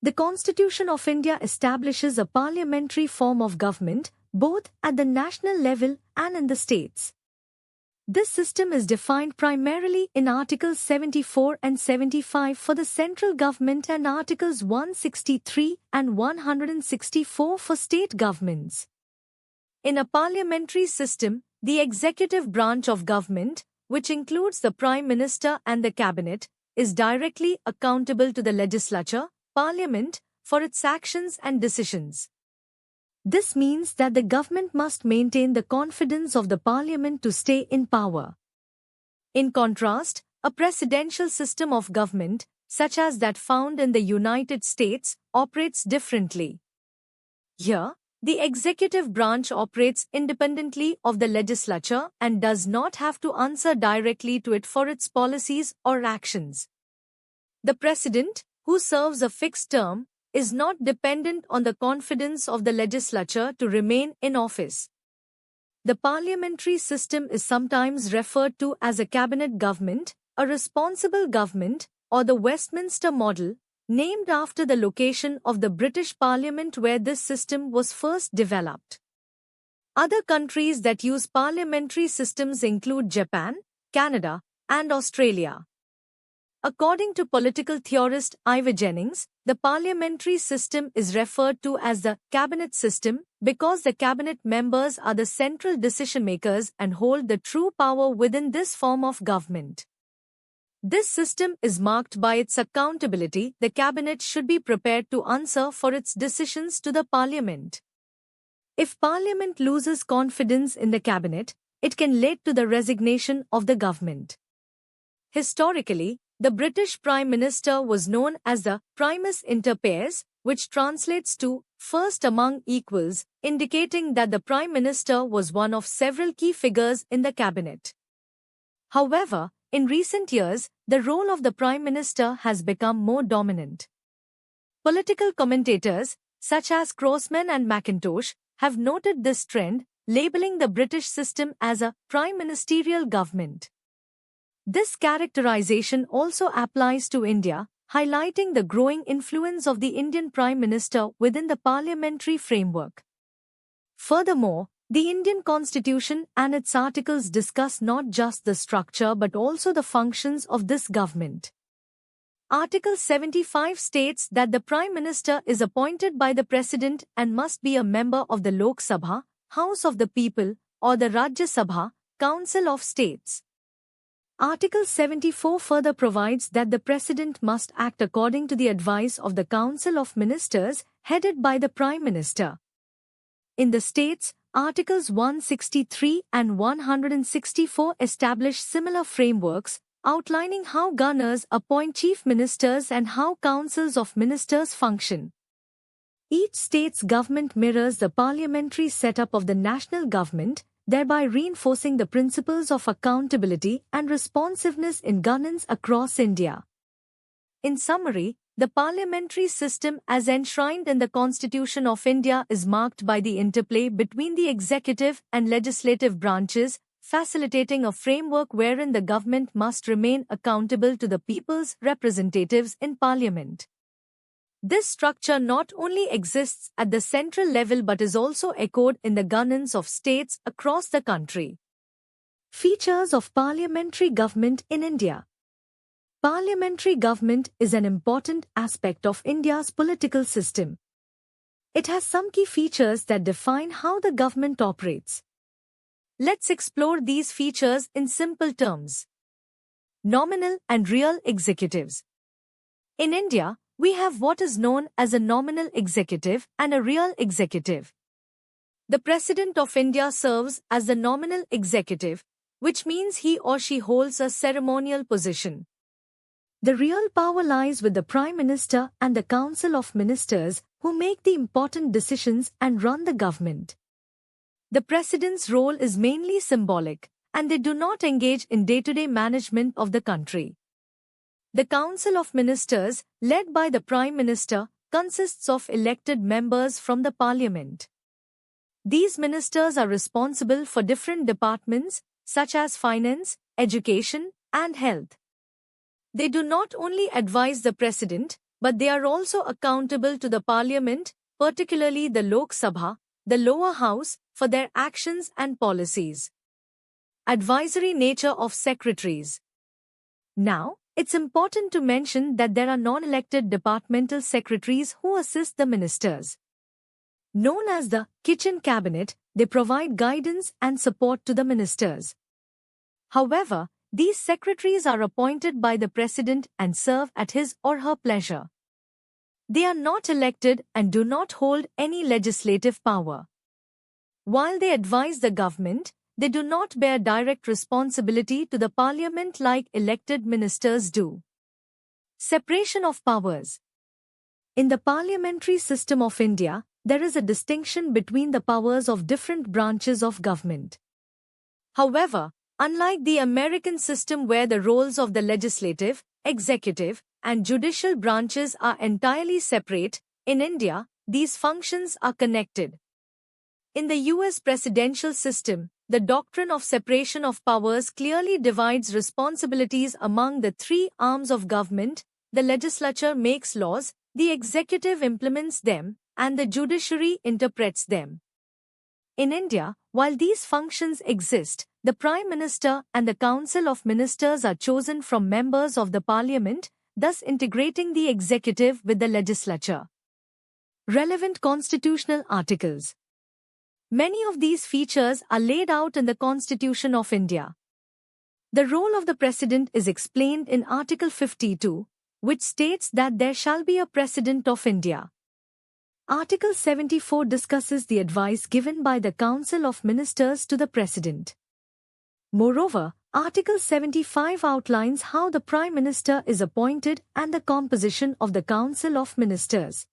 The Constitution of India establishes a parliamentary form of government, both at the national level and in the states. This system is defined primarily in Articles 74 and 75 for the central government and Articles 163 and 164 for state governments. In a parliamentary system, the executive branch of government, which includes the Prime Minister and the Cabinet, is directly accountable to the legislature, Parliament, for its actions and decisions. This means that the government must maintain the confidence of the Parliament to stay in power. In contrast, a presidential system of government, such as that found in the United States, operates differently. Here, the executive branch operates independently of the legislature and does not have to answer directly to it for its policies or actions. The president, who serves a fixed term, is not dependent on the confidence of the legislature to remain in office. The parliamentary system is sometimes referred to as a cabinet government, a responsible government, or the Westminster model, named after the location of the British Parliament where this system was first developed. Other countries that use parliamentary systems include Japan, Canada, and Australia. According to political theorist Ivor Jennings, the parliamentary system is referred to as the cabinet system because the cabinet members are the central decision makers and hold the true power within this form of government. This system is marked by its accountability. The cabinet should be prepared to answer for its decisions to the parliament. If parliament loses confidence in the cabinet, it can lead to the resignation of the government. Historically, the British Prime Minister was known as the primus inter pares, which translates to first among equals, indicating that the Prime Minister was one of several key figures in the cabinet. However, in recent years, the role of the Prime Minister has become more dominant. Political commentators, such as Crossman and Mackintosh, have noted this trend, labeling the British system as a prime ministerial government. This characterization also applies to India, highlighting the growing influence of the Indian Prime Minister within the parliamentary framework. Furthermore, the Indian Constitution and its articles discuss not just the structure but also the functions of this government. Article 75 states that the Prime Minister is appointed by the President and must be a member of the Lok Sabha, House of the People, or the Rajya Sabha, Council of States. Article 74 further provides that the President must act according to the advice of the Council of Ministers, headed by the Prime Minister. In the states, Articles 163 and 164 establish similar frameworks, outlining how governors appoint chief ministers and how councils of ministers function. Each state's government mirrors the parliamentary setup of the national government, thereby reinforcing the principles of accountability and responsiveness in governance across India. In summary, the parliamentary system as enshrined in the Constitution of India is marked by the interplay between the executive and legislative branches, facilitating a framework wherein the government must remain accountable to the people's representatives in Parliament. This structure not only exists at the central level but is also echoed in the governance of states across the country. Features of parliamentary government in India. Parliamentary government is an important aspect of India's political system. It has some key features that define how the government operates. Let's explore these features in simple terms. Nominal and real executives. In India, we have what is known as a nominal executive and a real executive. The President of India serves as the nominal executive, which means he or she holds a ceremonial position. The real power lies with the Prime Minister and the Council of Ministers, who make the important decisions and run the government. The President's role is mainly symbolic, and they do not engage in day-to-day management of the country. The Council of Ministers, led by the Prime Minister, consists of elected members from the Parliament. These ministers are responsible for different departments, such as finance, education, and health. They do not only advise the President, but they are also accountable to the parliament, particularly the Lok Sabha, the lower house, for their actions and policies. Advisory nature of secretaries. Now, it's important to mention that there are non-elected departmental secretaries who assist the ministers. Known as the kitchen cabinet, they provide guidance and support to the ministers. However, these secretaries are appointed by the president and serve at his or her pleasure. They are not elected and do not hold any legislative power. While they advise the government, they do not bear direct responsibility to the parliament like elected ministers do. Separation of powers. In the parliamentary system of India, there is a distinction between the powers of different branches of government. However, unlike the American system where the roles of the legislative, executive, and judicial branches are entirely separate, in India, these functions are connected. In the US presidential system, the doctrine of separation of powers clearly divides responsibilities among the three arms of government. The legislature makes laws, the executive implements them, and the judiciary interprets them. In India, while these functions exist, the Prime Minister and the Council of Ministers are chosen from members of the Parliament, thus integrating the executive with the legislature. Relevant constitutional articles. Many of these features are laid out in the Constitution of India. The role of the President is explained in Article 52, which states that there shall be a President of India. Article 74 discusses the advice given by the Council of Ministers to the President. Moreover, Article 75 outlines how the Prime Minister is appointed and the composition of the Council of Ministers.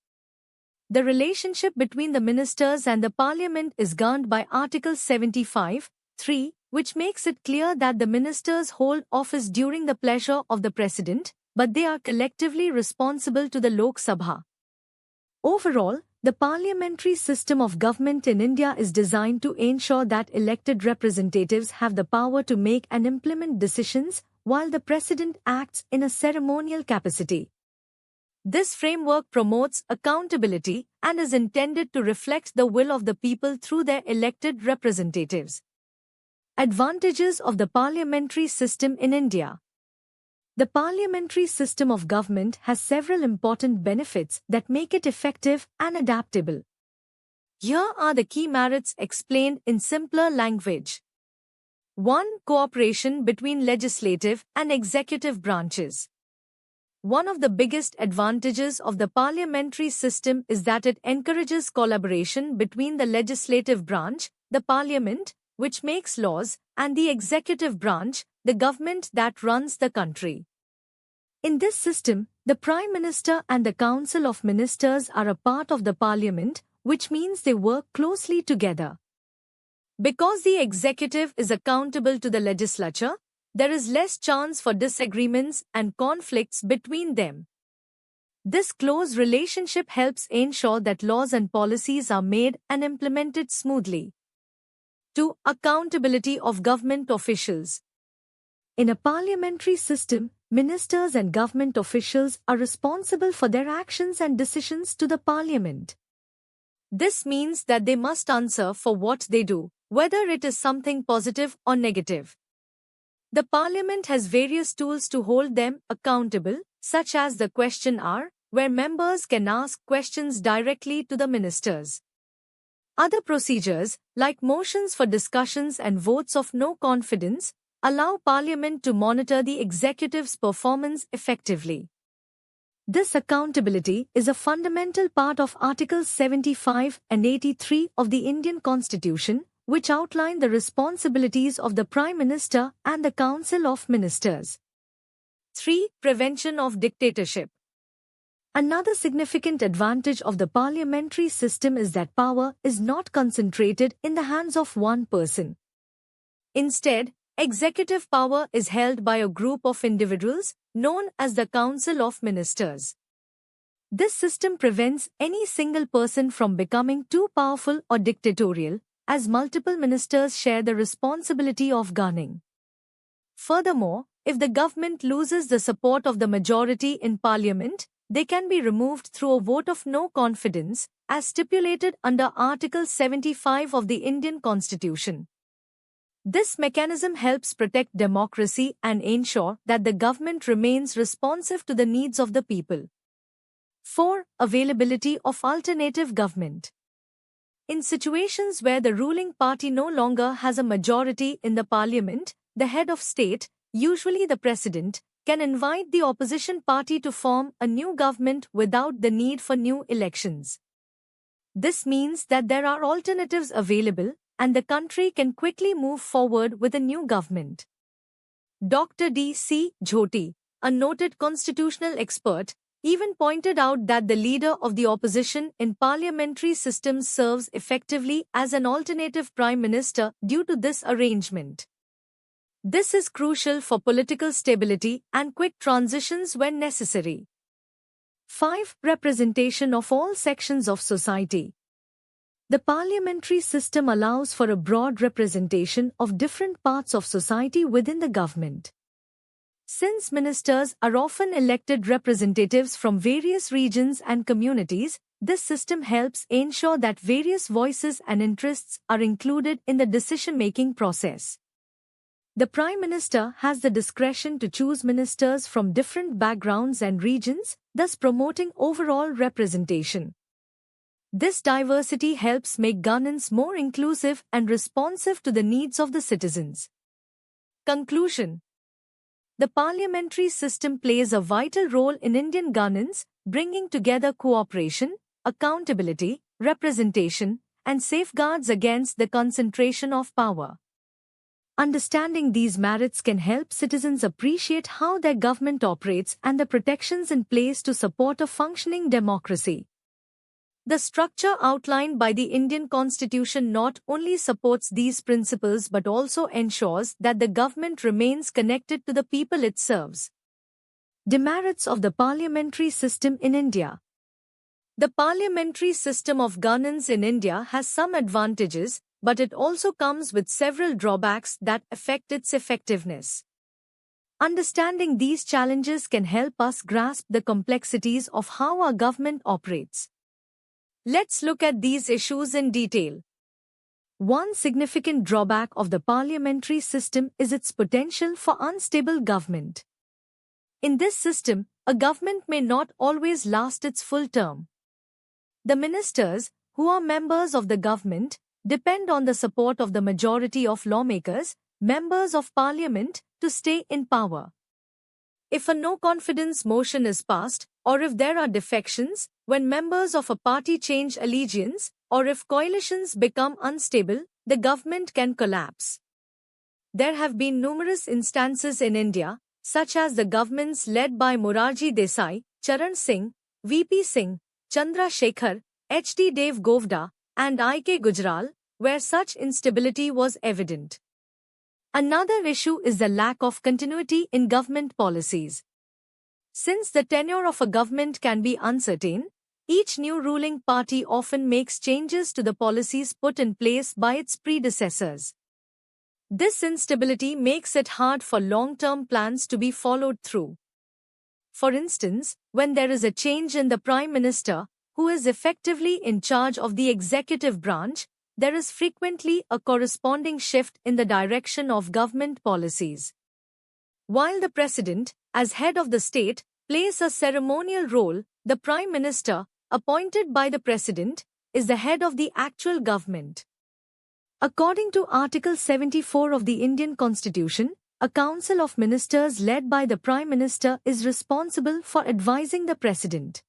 The relationship between the ministers and the Parliament is governed by Article 75(3), which makes it clear that the ministers hold office during the pleasure of the President, but they are collectively responsible to the Lok Sabha. Overall, the parliamentary system of government in India is designed to ensure that elected representatives have the power to make and implement decisions, while the President acts in a ceremonial capacity. This framework promotes accountability and is intended to reflect the will of the people through their elected representatives. Advantages of the parliamentary system in India. The parliamentary system of government has several important benefits that make it effective and adaptable. Here are the key merits explained in simpler language. 1. Cooperation between legislative and executive branches. One of the biggest advantages of the parliamentary system is that it encourages collaboration between the legislative branch, the parliament, which makes laws, and the executive branch, the government that runs the country. In this system, the Prime Minister and the Council of Ministers are a part of the parliament, which means they work closely together. Because the executive is accountable to the legislature, there is less chance for disagreements and conflicts between them. This close relationship helps ensure that laws and policies are made and implemented smoothly. 2. Accountability of government officials. In a parliamentary system, ministers and government officials are responsible for their actions and decisions to the parliament. This means that they must answer for what they do, whether it is something positive or negative. The Parliament has various tools to hold them accountable, such as the question hour, where members can ask questions directly to the ministers. Other procedures, like motions for discussions and votes of no confidence, allow Parliament to monitor the executive's performance effectively. This accountability is a fundamental part of Articles 75 and 83 of the Indian Constitution, which outline the responsibilities of the Prime Minister and the Council of Ministers. 3. Prevention of dictatorship. Another significant advantage of the parliamentary system is that power is not concentrated in the hands of one person. Instead, executive power is held by a group of individuals, known as the Council of Ministers. This system prevents any single person from becoming too powerful or dictatorial, as multiple ministers share the responsibility of governing. Furthermore, if the government loses the support of the majority in parliament, they can be removed through a vote of no confidence, as stipulated under Article 75 of the Indian Constitution. This mechanism helps protect democracy and ensure that the government remains responsive to the needs of the people. 4. Availability of alternative government. In situations where the ruling party no longer has a majority in the parliament, the head of state, usually the president, can invite the opposition party to form a new government without the need for new elections. This means that there are alternatives available, and the country can quickly move forward with a new government. Dr. D.C. Jyoti, a noted constitutional expert, even pointed out that the leader of the opposition in parliamentary systems serves effectively as an alternative prime minister due to this arrangement. This is crucial for political stability and quick transitions when necessary. 5. Representation of all sections of society. The parliamentary system allows for a broad representation of different parts of society within the government. Since ministers are often elected representatives from various regions and communities, this system helps ensure that various voices and interests are included in the decision-making process. The Prime Minister has the discretion to choose ministers from different backgrounds and regions, thus promoting overall representation. This diversity helps make governance more inclusive and responsive to the needs of the citizens. Conclusion. The parliamentary system plays a vital role in Indian governance, bringing together cooperation, accountability, representation, and safeguards against the concentration of power. Understanding these merits can help citizens appreciate how their government operates and the protections in place to support a functioning democracy. The structure outlined by the Indian Constitution not only supports these principles but also ensures that the government remains connected to the people it serves. Demerits of the parliamentary system in India. The parliamentary system of governance in India has some advantages, but it also comes with several drawbacks that affect its effectiveness. Understanding these challenges can help us grasp the complexities of how our government operates. Let's look at these issues in detail. One significant drawback of the parliamentary system is its potential for unstable government. In this system, a government may not always last its full term. The ministers, who are members of the government, depend on the support of the majority of lawmakers, members of parliament, to stay in power. If a no-confidence motion is passed, or if there are defections, when members of a party change allegiance, or if coalitions become unstable, the government can collapse. There have been numerous instances in India, such as the governments led by Morarji Desai, Charan Singh, V.P. Singh, Chandra Shekhar, H.D. Deve Gowda, and I.K. Gujral, where such instability was evident. Another issue is the lack of continuity in government policies. Since the tenure of a government can be uncertain, each new ruling party often makes changes to the policies put in place by its predecessors. This instability makes it hard for long-term plans to be followed through. For instance, when there is a change in the Prime Minister, who is effectively in charge of the executive branch, there is frequently a corresponding shift in the direction of government policies. While the President, as head of the state, plays a ceremonial role, the Prime Minister, appointed by the President, is the head of the actual government. According to Article 74 of the Indian Constitution, a council of ministers led by the Prime Minister is responsible for advising the President.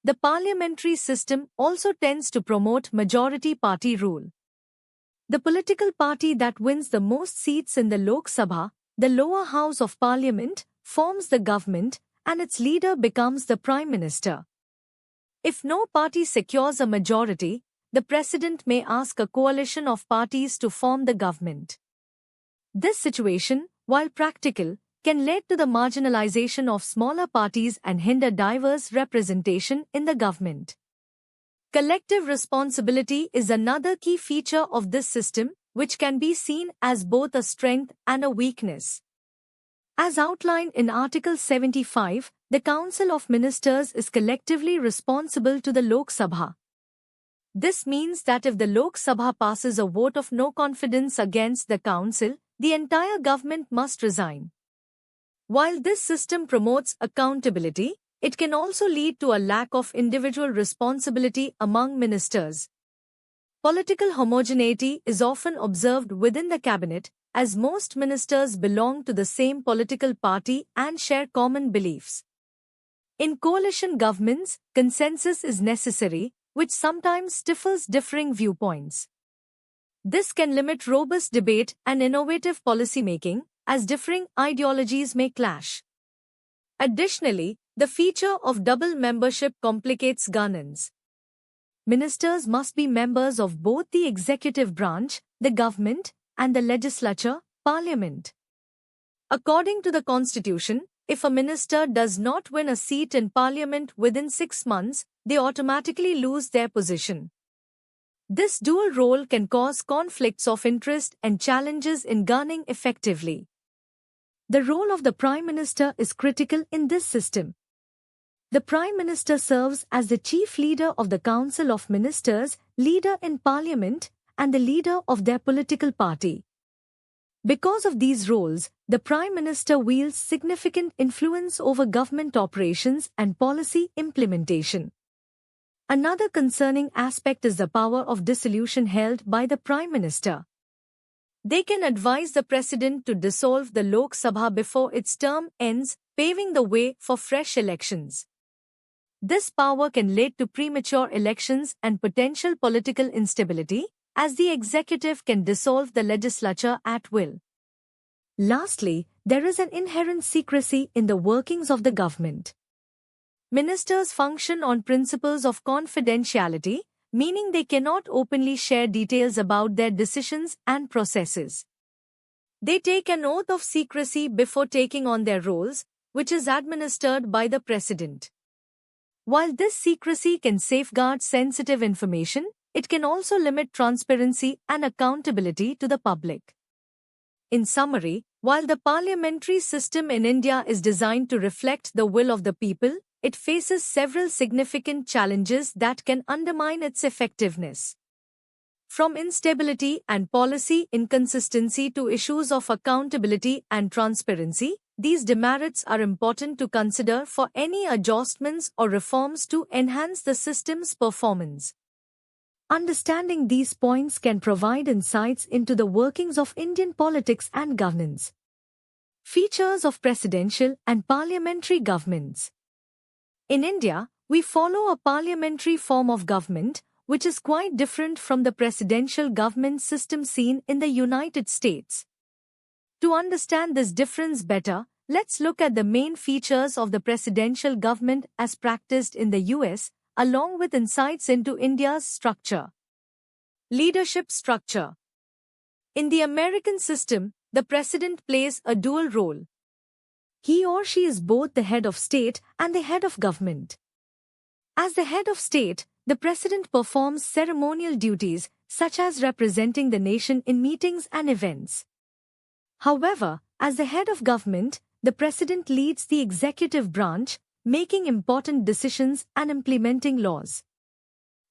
The parliamentary system also tends to promote majority party rule. The political party that wins the most seats in the Lok Sabha, the lower house of parliament, forms the government, and its leader becomes the Prime Minister. If no party secures a majority, the President may ask a coalition of parties to form the government. This situation, while practical, can lead to the marginalization of smaller parties and hinder diverse representation in the government. Collective responsibility is another key feature of this system, which can be seen as both a strength and a weakness. As outlined in Article 75, the Council of Ministers is collectively responsible to the Lok Sabha. This means that if the Lok Sabha passes a vote of no confidence against the Council, the entire government must resign. While this system promotes accountability, it can also lead to a lack of individual responsibility among ministers. Political homogeneity is often observed within the cabinet, as most ministers belong to the same political party and share common beliefs. In coalition governments, consensus is necessary, which sometimes stifles differing viewpoints. This can limit robust debate and innovative policymaking, as differing ideologies may clash. Additionally, the feature of double membership complicates governance. Ministers must be members of both the executive branch, the government, and the legislature, parliament. According to the Constitution, if a minister does not win a seat in parliament within 6 months, they automatically lose their position. This dual role can cause conflicts of interest and challenges in governing effectively. The role of the Prime Minister is critical in this system. The Prime Minister serves as the chief leader of the Council of Ministers, leader in Parliament, and the leader of their political party. Because of these roles, the Prime Minister wields significant influence over government operations and policy implementation. Another concerning aspect is the power of dissolution held by the Prime Minister. They can advise the President to dissolve the Lok Sabha before its term ends, paving the way for fresh elections. This power can lead to premature elections and potential political instability, as the executive can dissolve the legislature at will. Lastly, there is an inherent secrecy in the workings of the government. Ministers function on principles of confidentiality, meaning they cannot openly share details about their decisions and processes. They take an oath of secrecy before taking on their roles, which is administered by the President. While this secrecy can safeguard sensitive information, it can also limit transparency and accountability to the public. In summary, while the parliamentary system in India is designed to reflect the will of the people, it faces several significant challenges that can undermine its effectiveness. From instability and policy inconsistency to issues of accountability and transparency, these demerits are important to consider for any adjustments or reforms to enhance the system's performance. Understanding these points can provide insights into the workings of Indian politics and governance. Features of presidential and parliamentary governments. In India, we follow a parliamentary form of government, which is quite different from the presidential government system seen in the United States. To understand this difference better, let's look at the main features of the presidential government as practiced in the US, along with insights into India's structure. Leadership structure. In the American system, the president plays a dual role. He or she is both the head of state and the head of government. As the head of state, the president performs ceremonial duties, such as representing the nation in meetings and events. However, as the head of government, the president leads the executive branch, making important decisions and implementing laws.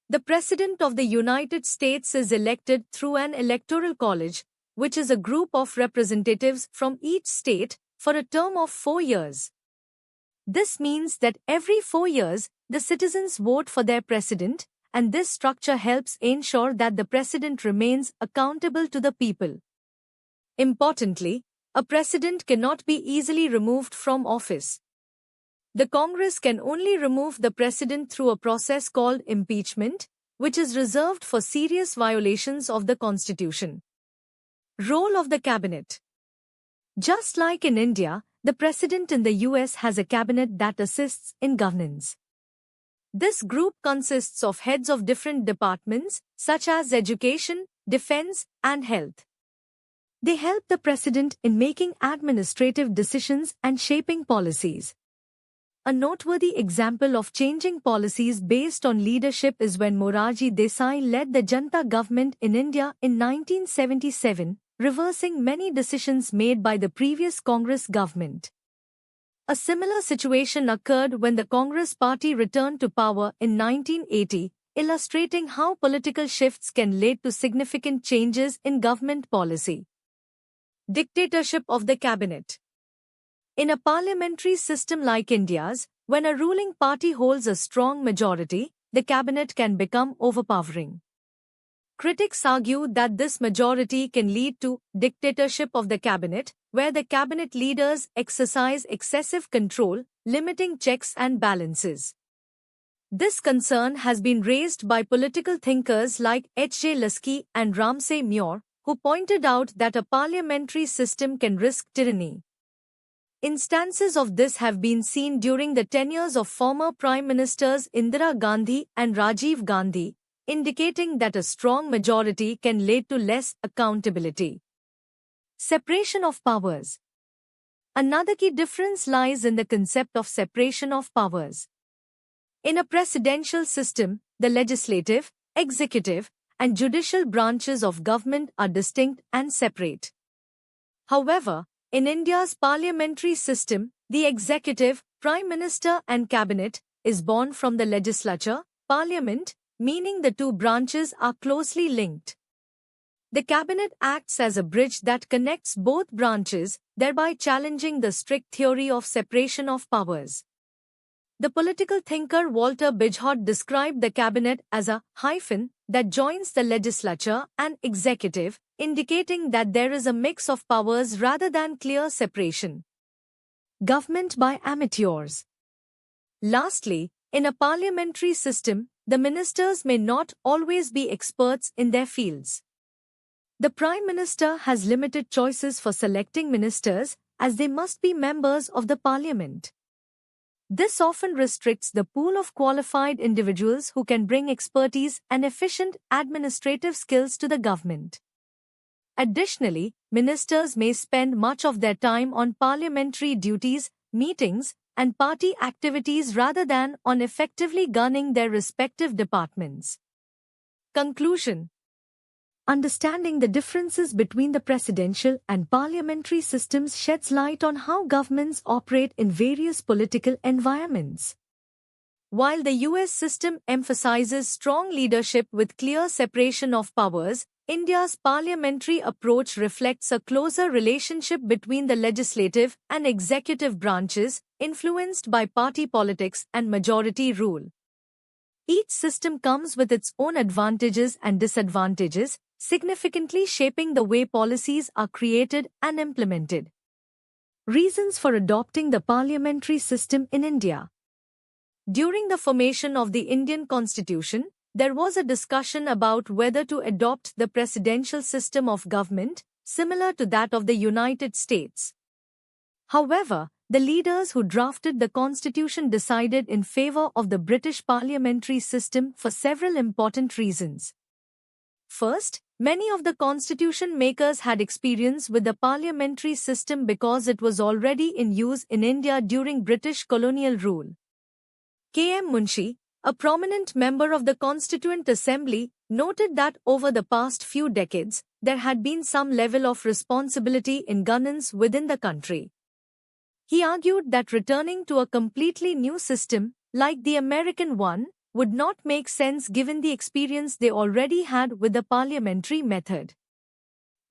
The President of the United States is elected through an electoral college, which is a group of representatives from each state, for a term of 4 years. This means that every 4 years, the citizens vote for their president, and this structure helps ensure that the president remains accountable to the people. Importantly, a president cannot be easily removed from office. The Congress can only remove the president through a process called impeachment, which is reserved for serious violations of the Constitution. Role of the Cabinet. Just like in India, the president in the US has a cabinet that assists in governance. This group consists of heads of different departments, such as education, defense, and health. They help the president in making administrative decisions and shaping policies. A noteworthy example of changing policies based on leadership is when Morarji Desai led the Janata government in India in 1977, reversing many decisions made by the previous Congress government. A similar situation occurred when the Congress Party returned to power in 1980, illustrating how political shifts can lead to significant changes in government policy. Dictatorship of the cabinet. In a parliamentary system like India's, when a ruling party holds a strong majority, the cabinet can become overpowering. Critics argue that this majority can lead to dictatorship of the cabinet, where the cabinet leaders exercise excessive control, limiting checks and balances. This concern has been raised by political thinkers like H.J. Lasky and Ramsay Muir, who pointed out that a parliamentary system can risk tyranny. Instances of this have been seen during the tenures of former Prime Ministers Indira Gandhi and Rajiv Gandhi, indicating that a strong majority can lead to less accountability. Separation of powers. Another key difference lies in the concept of separation of powers. In a presidential system, the legislative, executive, and judicial branches of government are distinct and separate. However, in India's parliamentary system, the executive, Prime Minister and Cabinet, is born from the legislature, parliament, meaning the two branches are closely linked. The cabinet acts as a bridge that connects both branches, thereby challenging the strict theory of separation of powers. The political thinker Walter Bijhout described the cabinet as a hyphen that joins the legislature and executive, indicating that there is a mix of powers rather than clear separation. Government by amateurs. Lastly, in a parliamentary system, the ministers may not always be experts in their fields. The Prime Minister has limited choices for selecting ministers, as they must be members of the Parliament. This often restricts the pool of qualified individuals who can bring expertise and efficient administrative skills to the government. Additionally, ministers may spend much of their time on parliamentary duties, meetings, and party activities rather than on effectively governing their respective departments. Conclusion. Understanding the differences between the presidential and parliamentary systems sheds light on how governments operate in various political environments. While the US system emphasizes strong leadership with clear separation of powers, India's parliamentary approach reflects a closer relationship between the legislative and executive branches, influenced by party politics and majority rule. Each system comes with its own advantages and disadvantages, significantly shaping the way policies are created and implemented. Reasons for adopting the parliamentary system in India. During the formation of the Indian Constitution, there was a discussion about whether to adopt the presidential system of government, similar to that of the United States. However, the leaders who drafted the Constitution decided in favor of the British parliamentary system for several important reasons. First, many of the constitution makers had experience with the parliamentary system because it was already in use in India during British colonial rule. K.M. Munshi, a prominent member of the Constituent Assembly, noted that over the past few decades, there had been some level of responsibility in governance within the country. He argued that returning to a completely new system, like the American one, would not make sense given the experience they already had with the parliamentary method.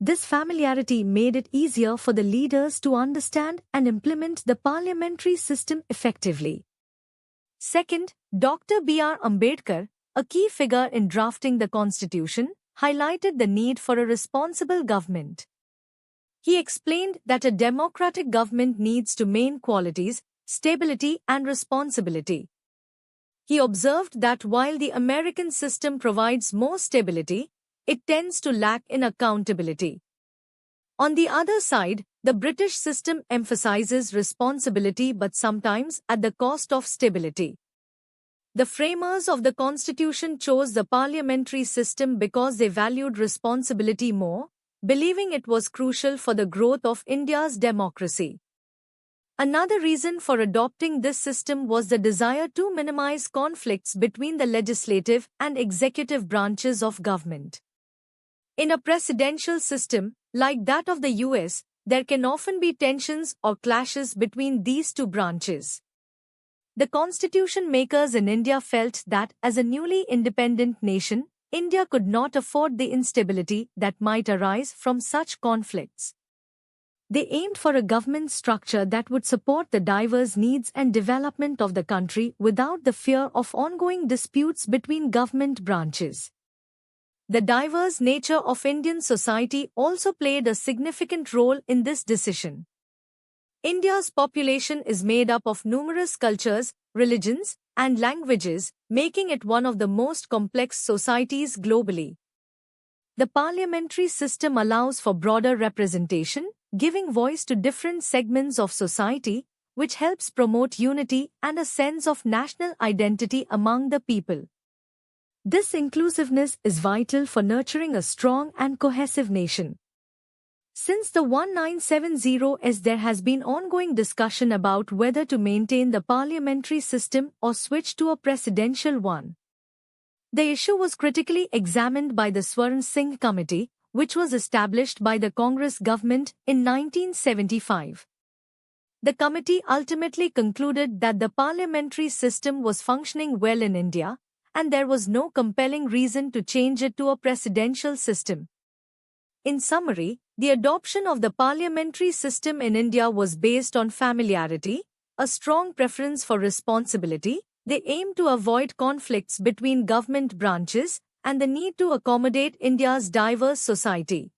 This familiarity made it easier for the leaders to understand and implement the parliamentary system effectively. Second, Dr. B.R. Ambedkar, a key figure in drafting the Constitution, highlighted the need for a responsible government. He explained that a democratic government needs two main qualities: stability and responsibility. He observed that while the American system provides more stability, it tends to lack in accountability. On the other side, the British system emphasizes responsibility but sometimes at the cost of stability. The framers of the Constitution chose the parliamentary system because they valued responsibility more, believing it was crucial for the growth of India's democracy. Another reason for adopting this system was the desire to minimize conflicts between the legislative and executive branches of government. In a presidential system, like that of the US, there can often be tensions or clashes between these two branches. The constitution makers in India felt that as a newly independent nation, India could not afford the instability that might arise from such conflicts. They aimed for a government structure that would support the diverse needs and development of the country without the fear of ongoing disputes between government branches. The diverse nature of Indian society also played a significant role in this decision. India's population is made up of numerous cultures, religions, and languages, making it one of the most complex societies globally. The parliamentary system allows for broader representation, giving voice to different segments of society, which helps promote unity and a sense of national identity among the people. This inclusiveness is vital for nurturing a strong and cohesive nation. Since the 1970s, there has been ongoing discussion about whether to maintain the parliamentary system or switch to a presidential one. The issue was critically examined by the Swaran Singh Committee, which was established by the Congress government in 1975. The committee ultimately concluded that the parliamentary system was functioning well in India, and there was no compelling reason to change it to a presidential system. In summary, the adoption of the parliamentary system in India was based on familiarity, a strong preference for responsibility. They aimed to avoid conflicts between government branches and the need to accommodate India's diverse society.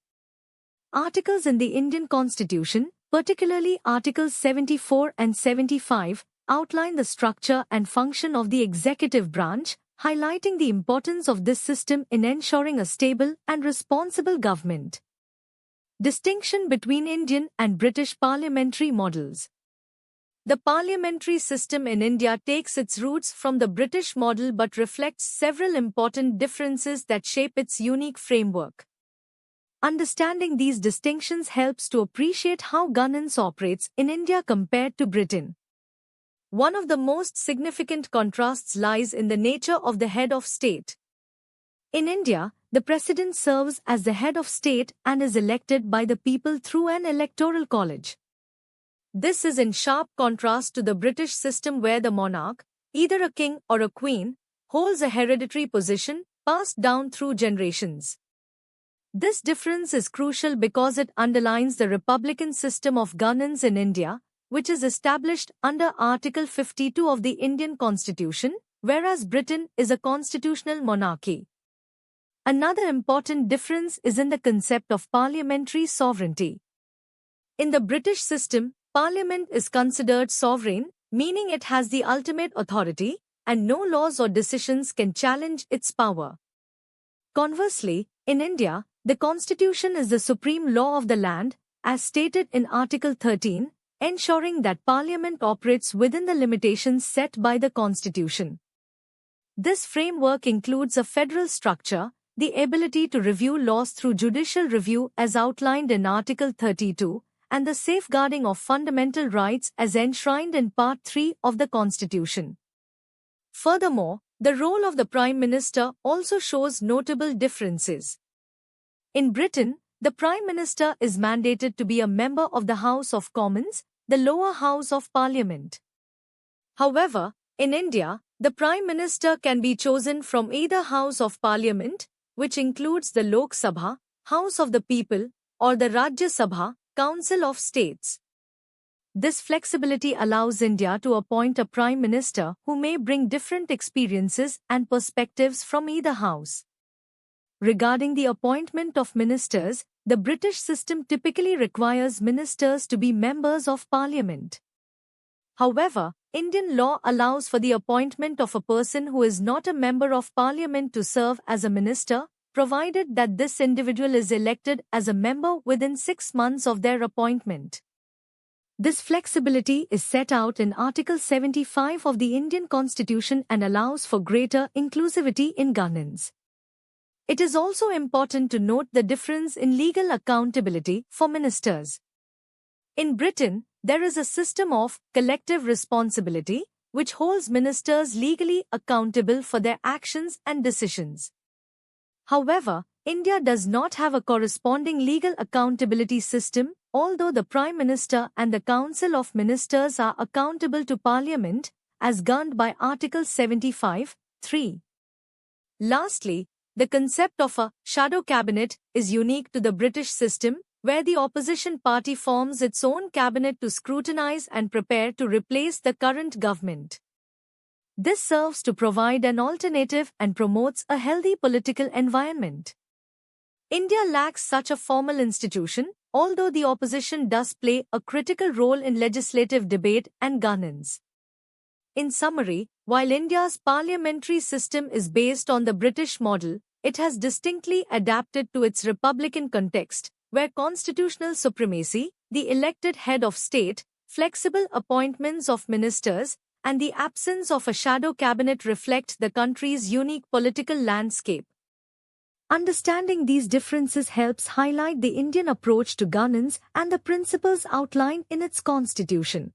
Articles in the Indian Constitution, particularly Articles 74 and 75, outline the structure and function of the executive branch, highlighting the importance of this system in ensuring a stable and responsible government. Distinction between Indian and British parliamentary models. The parliamentary system in India takes its roots from the British model but reflects several important differences that shape its unique framework. Understanding these distinctions helps to appreciate how governance operates in India compared to Britain. One of the most significant contrasts lies in the nature of the head of state. In India, the president serves as the head of state and is elected by the people through an electoral college. This is in sharp contrast to the British system where the monarch, either a king or a queen, holds a hereditary position passed down through generations. This difference is crucial because it underlines the republican system of governance in India, which is established under Article 52 of the Indian Constitution, whereas Britain is a constitutional monarchy. Another important difference is in the concept of parliamentary sovereignty. In the British system, Parliament is considered sovereign, meaning it has the ultimate authority, and no laws or decisions can challenge its power. Conversely, in India, the Constitution is the supreme law of the land, as stated in Article 13, ensuring that Parliament operates within the limitations set by the Constitution. This framework includes a federal structure, the ability to review laws through judicial review as outlined in Article 32, and the safeguarding of fundamental rights as enshrined in Part 3 of the Constitution. Furthermore, the role of the Prime Minister also shows notable differences. In Britain, the Prime Minister is mandated to be a member of the House of Commons, the lower house of Parliament. However, in India, the Prime Minister can be chosen from either House of Parliament, which includes the Lok Sabha, House of the People, or the Rajya Sabha, Council of States. This flexibility allows India to appoint a Prime Minister who may bring different experiences and perspectives from either house. Regarding the appointment of ministers, the British system typically requires ministers to be members of Parliament. However, Indian law allows for the appointment of a person who is not a member of Parliament to serve as a minister, provided that this individual is elected as a member within 6 months of their appointment. This flexibility is set out in Article 75 of the Indian Constitution and allows for greater inclusivity in governance. It is also important to note the difference in legal accountability for ministers. In Britain, there is a system of collective responsibility, which holds ministers legally accountable for their actions and decisions. However, India does not have a corresponding legal accountability system, although the Prime Minister and the Council of Ministers are accountable to Parliament, as governed by Article 75(3). Lastly, the concept of a shadow cabinet is unique to the British system, where the opposition party forms its own cabinet to scrutinise and prepare to replace the current government. This serves to provide an alternative and promotes a healthy political environment. India lacks such a formal institution, although the opposition does play a critical role in legislative debate and governance. In summary, while India's parliamentary system is based on the British model, it has distinctly adapted to its republican context, where constitutional supremacy, the elected head of state, flexible appointments of ministers, and the absence of a shadow cabinet reflect the country's unique political landscape. Understanding these differences helps highlight the Indian approach to governance and the principles outlined in its constitution.